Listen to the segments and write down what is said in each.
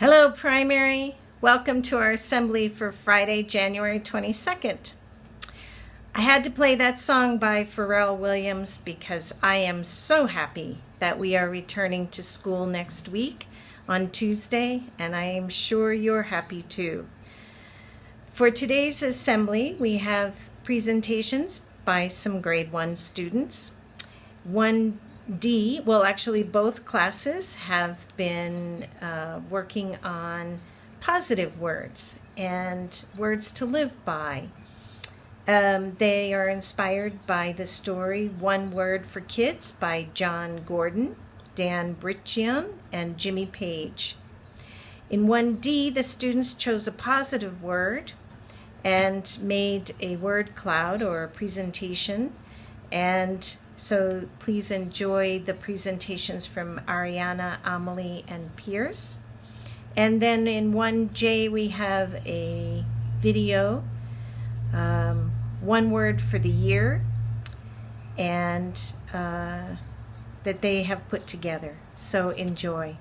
Hello, primary. Welcome to our assembly for Friday, January 22nd. I had to play that song by Pharrell Williams because I am so happy that we are returning to school next week on Tuesday, and I am sure you're happy too. For today's assembly, we have presentations by some grade 1 students. 1D, well, actually both classes have been working on positive words and words to live by. They are inspired by the story One Word for Kids by John Gordon, Dan Britchion, and Jimmy Page. In 1D, the students chose a positive word and made a word cloud or a presentation. And so please enjoy the presentations from Ariana, Amelie, and Pierce. And then in 1J, we have a video, one word for the year, and that they have put together. So enjoy.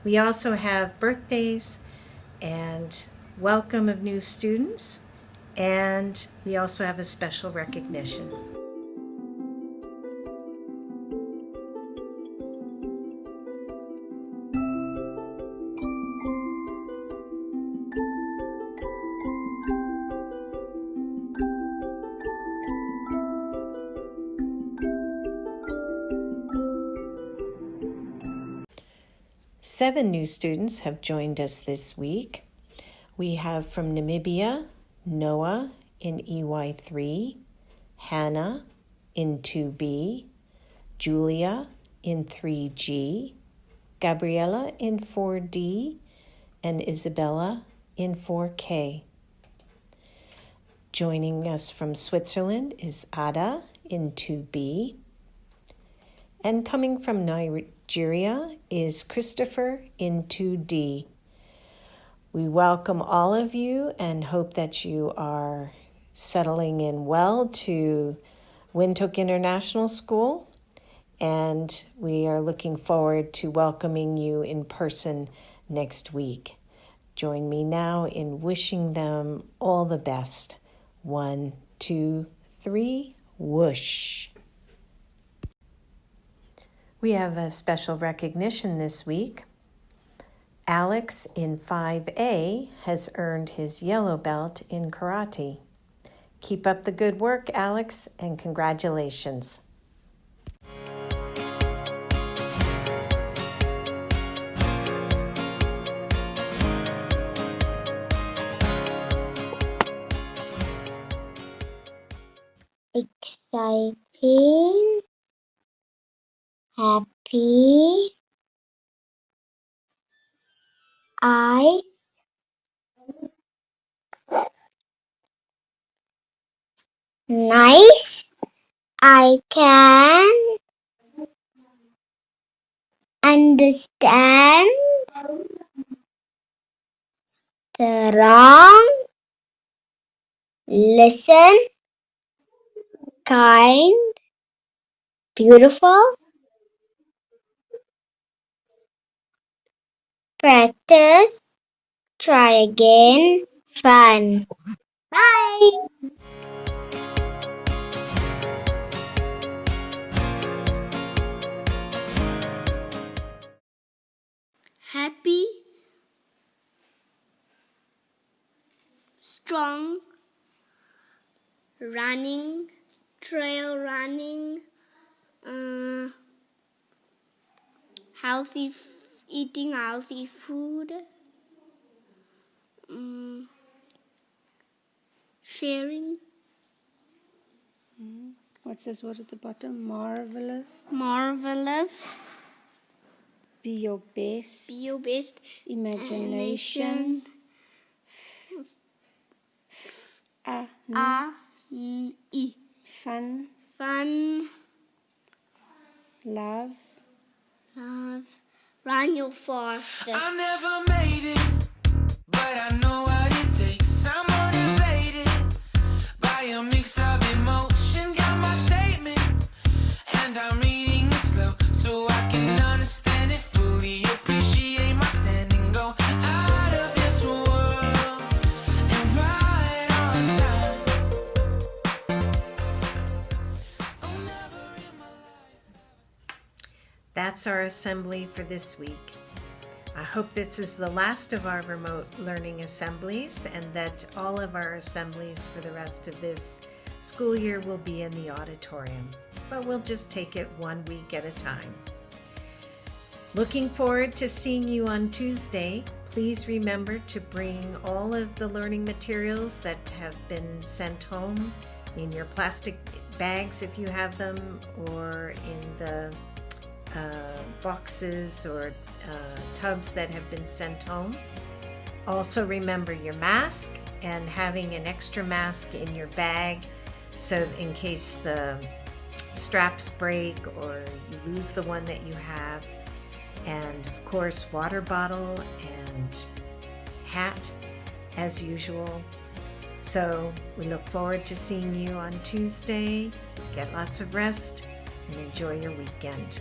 We also have birthdays and welcome of new students, and we also have a special recognition. Seven new students have joined us this week. We have from Namibia, Noah in EY3, Hannah in 2B, Julia in 3G, Gabriella in 4D, and Isabella in 4K. Joining us from Switzerland is Ada in 2B. And coming from Nigeria is Christopher in 2D. We welcome all of you and hope that you are settling in well to Windhoek International School. And we are looking forward to welcoming you in person next week. Join me now in wishing them all the best. 1, 2, 3, whoosh. We have a special recognition this week. Alex in 5A has earned his yellow belt in karate. Keep up the good work, Alex, and congratulations. Exciting, happy, eyes, nice, I can understand, strong, listen, kind, beautiful, practice, try again, fun. Bye! Happy, strong, running, trail running, eating healthy food, sharing. What's this word at the bottom? Marvelous. Marvelous. Be your best. Be your best. Imagination. I. Fun. Fun. Love. Love. Run your faster. I never made it, but I know what it takes. I'm motivated by a mix of emotion. Got my statement, and I'm reading it slow so I can understand it fully. Appreciate my that's our assembly for this week. I hope this is the last of our remote learning assemblies and that all of our assemblies for the rest of this school year will be in the auditorium, but we'll just take it 1 week at a time. Looking forward to seeing you on Tuesday. Please remember to bring all of the learning materials that have been sent home in your plastic bags if you have them, or in the boxes or tubs that have been sent home. Also remember your mask and having an extra mask in your bag so in case the straps break or you lose the one that you have. And of course, water bottle and hat as usual. So we look forward to seeing you on Tuesday. Get lots of rest and enjoy your weekend.